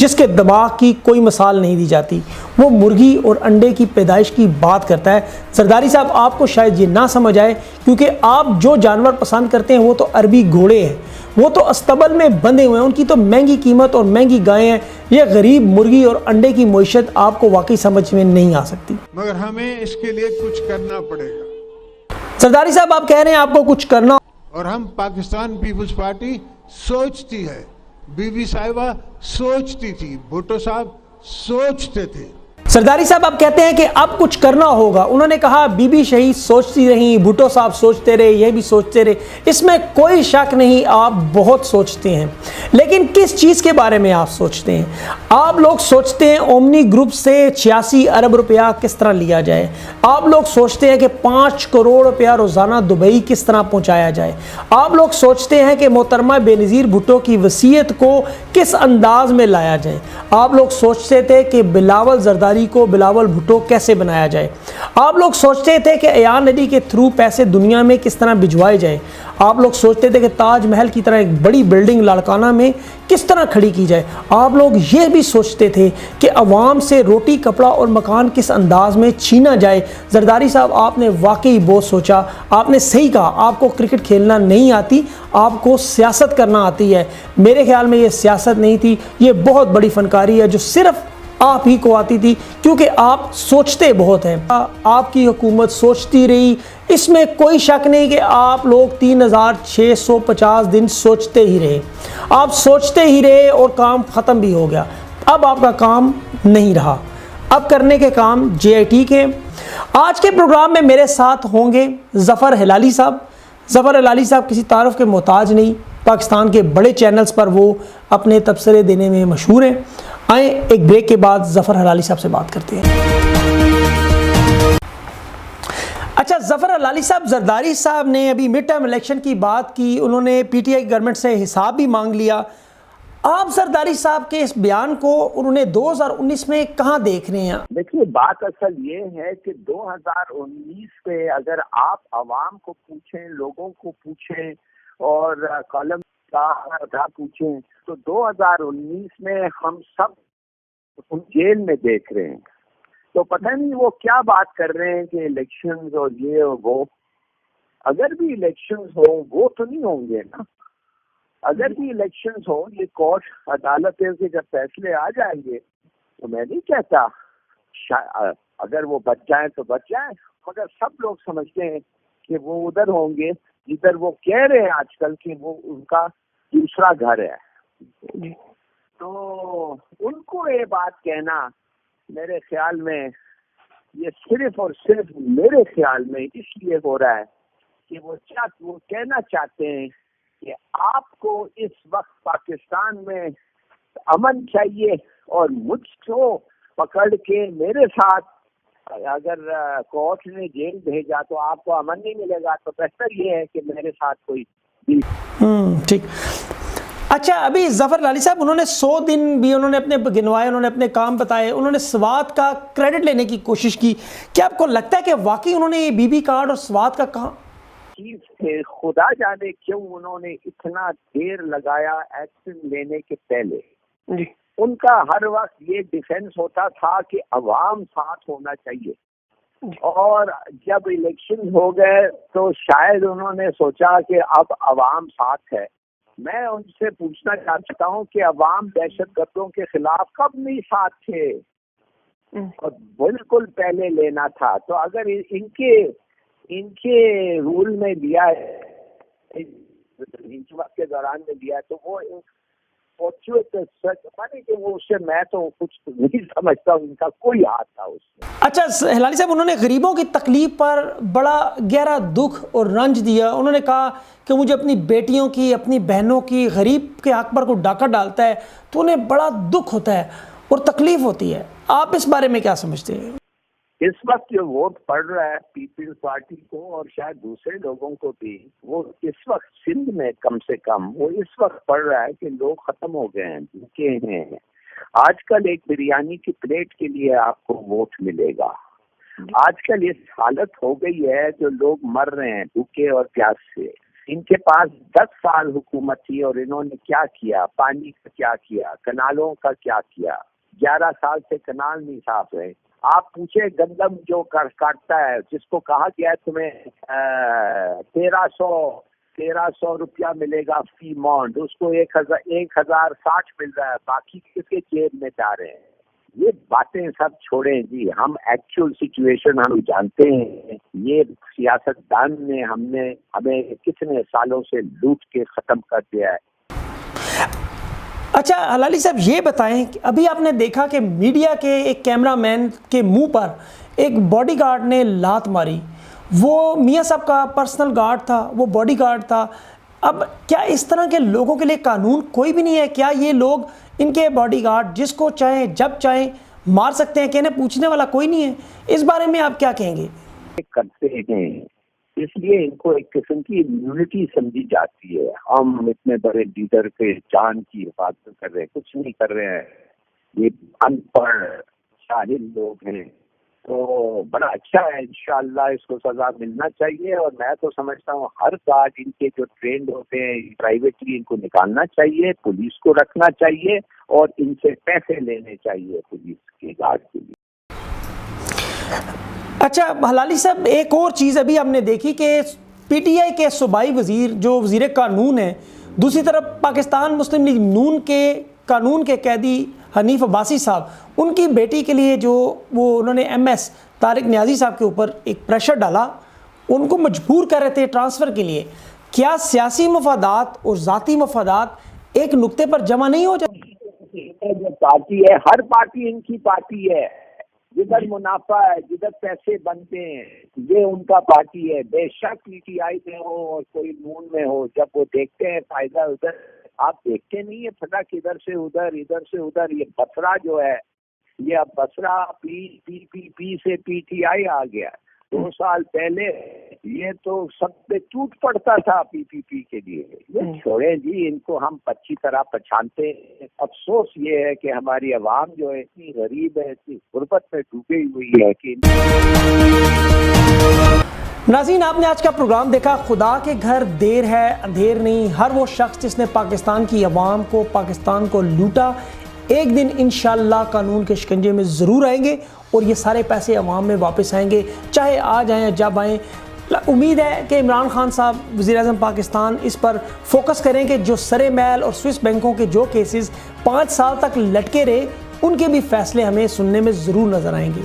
جس کے دماغ کی کوئی مثال نہیں دی جاتی. وہ مرغی اور انڈے کی پیدائش کی بات کرتا ہے. زرداری صاحب آپ کو شاید یہ نہ سمجھ آئے کیونکہ آپ جو جانور پسند کرتے ہیں وہ تو عربی گھوڑے ہیں, وہ تو استبل میں بندھے ہوئے ہیں, ان کی تو مہنگی قیمت اور مہنگی گائیں ہیں. یہ غریب مرغی اور انڈے کی معیشت آپ کو واقعی سمجھ میں نہیں آ سکتی. مگر ہمیں اس کے لیے کچھ کرنا پڑے گا. زرداری صاحب آپ کہہ رہے ہیں آپ کو کچھ کرنا, اور ہم پاکستان پیپلز پارٹی سوچتی ہے, بی بی صاحبہ سوچتی تھی, بھٹو صاحب سوچتے تھے. سرداری صاحب آپ کہتے ہیں کہ اب کچھ کرنا ہوگا. انہوں نے کہا بی بی شہید سوچتی رہیں, بھٹو صاحب سوچتے رہے, یہ بھی سوچتے رہے. اس میں کوئی شک نہیں, آپ بہت سوچتے ہیں. لیکن کس چیز کے بارے میں آپ سوچتے ہیں؟ آپ لوگ سوچتے ہیں اومنی گروپ سے 86 ارب روپیہ کس طرح لیا جائے. آپ لوگ سوچتے ہیں کہ 5 کروڑ روپیہ روزانہ دبئی کس طرح پہنچایا جائے. آپ لوگ سوچتے ہیں کہ محترمہ بے نظیر بھٹو کی وصیت کو کس انداز میں لایا جائے. آپ لوگ سوچتے تھے کہ بلاول زرداری کو بلاول بھٹو کیسے بنایا جائے. آپ لوگ سوچتے تھے کہ ایان علی کے تھرو پیسے دنیا میں کس طرح بھجوائے جائے. آپ لوگ سوچتے تھے کہ تاج محل کی طرح ایک بڑی بلڈنگ لاڑکانہ میں کس طرح کھڑی کی جائے. آپ لوگ یہ بھی سوچتے تھے کہ عوام سے روٹی, کپڑا اور مکان کس انداز میں چھینا جائے. زرداری صاحب آپ نے واقعی بہت سوچا. آپ نے صحیح کہا, آپ کو کرکٹ کھیلنا نہیں آتی, آپ کو سیاست کرنا آتی ہے. میرے خیال میں یہ سیاست نہیں تھی, یہ بہت بڑی فنکاری ہے جو صرف آپ ہی کو آتی تھی کیونکہ آپ سوچتے بہت ہیں. آپ کی حکومت سوچتی رہی, اس میں کوئی شک نہیں کہ آپ لوگ 3650 دن سوچتے ہی رہے. آپ سوچتے ہی رہے اور کام ختم بھی ہو گیا. اب آپ کا کام نہیں رہا, اب کرنے کے کام جے آئی ٹی کے. آج کے پروگرام میں میرے ساتھ ہوں گے ظفر ہلالی صاحب. ظفر ہلالی صاحب کسی تعارف کے محتاج نہیں, پاکستان کے بڑے چینلز پر وہ اپنے تبصرے دینے میں مشہور ہیں. آئیں ایک بریک کے بعد ظفر ہلالی صاحب سے بات کرتے ہیں. اچھا ظفر ہلالی صاحب, زرداری صاحب نے ابھی مڈ ٹرم الیکشن کی بات کی, انہوں نے پی ٹی آئی گورنمنٹ سے حساب بھی مانگ لیا. آپ زرداری صاحب کے اس بیان کو انہوں نے 2019 میں کہاں دیکھ رہے ہیں؟ دیکھیے بات اصل یہ ہے کہ 2019 پہ اگر آپ عوام کو پوچھیں, لوگوں کو پوچھیں اور کالم کا پوچھیں تو 2019 میں ہم سب جیل میں دیکھ رہے ہیں. تو پتہ نہیں وہ کیا بات کر رہے ہیں کہ الیکشنز اور یہ اور وہ. اگر بھی الیکشنز ہوں وہ تو نہیں ہوں گے نا. اگر بھی الیکشنز ہوں, یہ کورٹ عدالتیں سے جب فیصلے آ جائیں گے تو میں نہیں کہتا اگر وہ بچ جائیں تو بچ جائیں, مگر سب لوگ سمجھتے ہیں کہ وہ ادھر ہوں گے جدھر وہ کہہ رہے ہیں آج کل کہ وہ ان کا دوسرا گھر ہے. تو ان کو یہ بات کہنا میرے خیال میں یہ صرف اور صرف میرے خیال میں اس لیے ہو رہا ہے کہ وہ کہنا چاہتے ہیں کہ آپ کو اس وقت پاکستان میں امن چاہیے اور مجھ کو پکڑ کے میرے ساتھ اگر کورٹ نے جیل بھیجا تو آپ کو امن نہیں ملے گا. تو بہتر یہ ہے کہ میرے ساتھ کوئی ٹھیک. اچھا ابھی ظفر ہلالی صاحب انہوں نے 100 دن بھی انہوں نے اپنے گنوائے, انہوں نے اپنے کام بتائے, انہوں نے سوات کا کریڈٹ لینے کی کوشش کی. کیا آپ کو لگتا ہے کہ واقعی انہوں نے یہ بی بی کارڈ اور سوات کا کہاں چیز تھے, خدا جانے کیوں انہوں نے اتنا دیر لگایا ایکشن لینے کے پہلے. جی ان کا ہر وقت یہ ڈیفینس ہوتا تھا کہ عوام ساتھ ہونا چاہیے, اور جب الیکشن ہو گئے تو شاید انہوں نے سوچا کہ اب عوام ساتھ ہے. میں ان سے پوچھنا چاہتا ہوں کہ عوام دہشت گردوں کے خلاف کب نہیں ساتھ تھے, اور بالکل پہلے لینا تھا. تو اگر ان کے رول میں لیا ہے, ان وقت کے دوران میں لیا ہے, تو وہ کہ وہ اس سے میں تو کچھ نہیں سمجھتا ہوں ان کا کوئی ہاتھ تھا اس میں. اچھا ہلالی صاحب انہوں نے غریبوں کی تکلیف پر بڑا گہرا دکھ اور رنج دیا. انہوں نے کہا کہ مجھے اپنی بیٹیوں کی, اپنی بہنوں کی, غریب کے حق پر کوئی ڈاکہ ڈالتا ہے تو انہیں بڑا دکھ ہوتا ہے اور تکلیف ہوتی ہے. آپ اس بارے میں کیا سمجھتے ہیں؟ اس وقت جو ووٹ پڑ رہا ہے پیپلز پارٹی کو اور شاید دوسرے لوگوں کو بھی, وہ اس وقت سندھ میں کم سے کم وہ اس وقت پڑ رہا ہے کہ لوگ ختم ہو گئے ہیں, بھوکے ہیں. آج کل ایک بریانی کی پلیٹ کے لیے آپ کو ووٹ ملے گا. آج کل اس حالت ہو گئی ہے جو لوگ مر رہے ہیں بھوکے اور پیاس سے. ان کے پاس 10 سال حکومت تھی اور انہوں نے کیا کیا؟ پانی کا کیا کیا؟ کنالوں کا کیا کیا؟ 11 سال سے کنال نہیں صاف ہوئے. آپ پوچھے گندم جو کاٹتا ہے جس کو کہا گیا ہے تمہیں 1300 روپیہ ملے گا فی مونڈ، اس کو 1060 مل رہا ہے، باقی کس کے جیب میں جا رہے ہیں؟ یہ باتیں سب چھوڑیں جی، ہم ایکچوئل سچویشن ہم جانتے ہیں. یہ سیاستدان نے ہمیں کتنے سالوں سے لوٹ کے ختم کر دیا ہے. اچھا حلالی صاحب یہ بتائیں کہ ابھی آپ نے دیکھا کہ میڈیا کے ایک کیمرہ مین کے منہ پر ایک باڈی گارڈ نے لات ماری، وہ میاں صاحب کا پرسنل گارڈ تھا، وہ باڈی گارڈ تھا. اب کیا اس طرح کے لوگوں کے لیے قانون کوئی بھی نہیں ہے؟ کیا یہ لوگ ان کے باڈی گارڈ جس کو چاہیں جب چاہیں مار سکتے ہیں، کہنے پوچھنے والا کوئی نہیں ہے؟ اس بارے میں آپ کیا کہیں گے؟ کرتے ہیں اس لیے ان کو ایک قسم کی امیونٹی سمجھی جاتی ہے. ہم اتنے بڑے لیڈر کے جان کی حفاظت کر رہے ہیں، کچھ نہیں کر رہے ہیں. یہ ان پڑھ جاہل لوگ ہیں. تو بڑا اچھا ہے، انشاءاللہ اس کو سزا ملنا چاہیے. اور میں تو سمجھتا ہوں ہر گارڈ ان کے جو ٹرینڈ ہوتے ہیں پرائیویٹلی ان کو نکالنا چاہیے، پولیس کو رکھنا چاہیے اور ان سے پیسے لینے چاہیے پولیس کے گارڈ کے لیے. اچھا حلالی صاحب ایک اور چیز ابھی ہم نے دیکھی کہ پی ٹی آئی کے صوبائی وزیر جو وزیر قانون ہیں، دوسری طرف پاکستان مسلم لیگ نون کے قانون کے قیدی حنیف عباسی صاحب، ان کی بیٹی کے لیے جو انہوں نے ایم ایس طارق نیازی صاحب کے اوپر ایک پریشر ڈالا، ان کو مجبور کر رہے تھے ٹرانسفر کے لیے. کیا سیاسی مفادات اور ذاتی مفادات ایک نقطے پر جمع نہیں ہو جاتے؟ جو پارٹی ہے، ہر پارٹی ان کی پارٹی ہے. جدھر منافع ہے، جدھر پیسے بنتے ہیں، یہ ان کا پارٹی ہے. بے شک پی ٹی آئی میں ہو اور کوئی نون میں ہو، جب وہ دیکھتے ہیں فائدہ ادھر، آپ دیکھتے نہیں ہے فٹک ادھر سے ادھر، ادھر سے ادھر. یہ بسرا جو ہے، یہ اب بسرا پی سے پی ٹی آئی آ گیا. 2 سال پہلے یہ تو سب پہ ٹوٹ پڑتا تھا پی کے لیے. یہ چھوڑیں جی، ان کو ہم اچھی طرح پہچانتے ہیں. افسوس یہ ہے کہ ہماری عوام جو ہے اتنی غریب ہے، اتنی غربت میں ڈوبی ہوئی ہے کہ ناظرین آپ نے آج کا پروگرام دیکھا. خدا کے گھر دیر ہے اندھیر نہیں. ہر وہ شخص جس نے پاکستان کی عوام کو، پاکستان کو لوٹا، ایک دن انشاءاللہ قانون کے شکنجے میں ضرور آئیں گے اور یہ سارے پیسے عوام میں واپس آئیں گے، چاہے آج آئیں جب آئیں. امید ہے کہ عمران خان صاحب وزیر اعظم پاکستان اس پر فوکس کریں کہ جو سرے میل اور سوئس بینکوں کے جو کیسز 5 سال تک لٹکے رہے، ان کے بھی فیصلے ہمیں سننے میں ضرور نظر آئیں گے.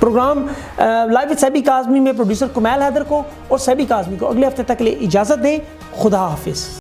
پروگرام لائیو وتھ سیبی کاظمی میں پروڈیوسر کمیل حیدر کو اور سیبی کاظمی کو اگلے ہفتے تک کے لیے اجازت دیں. خدا حافظ.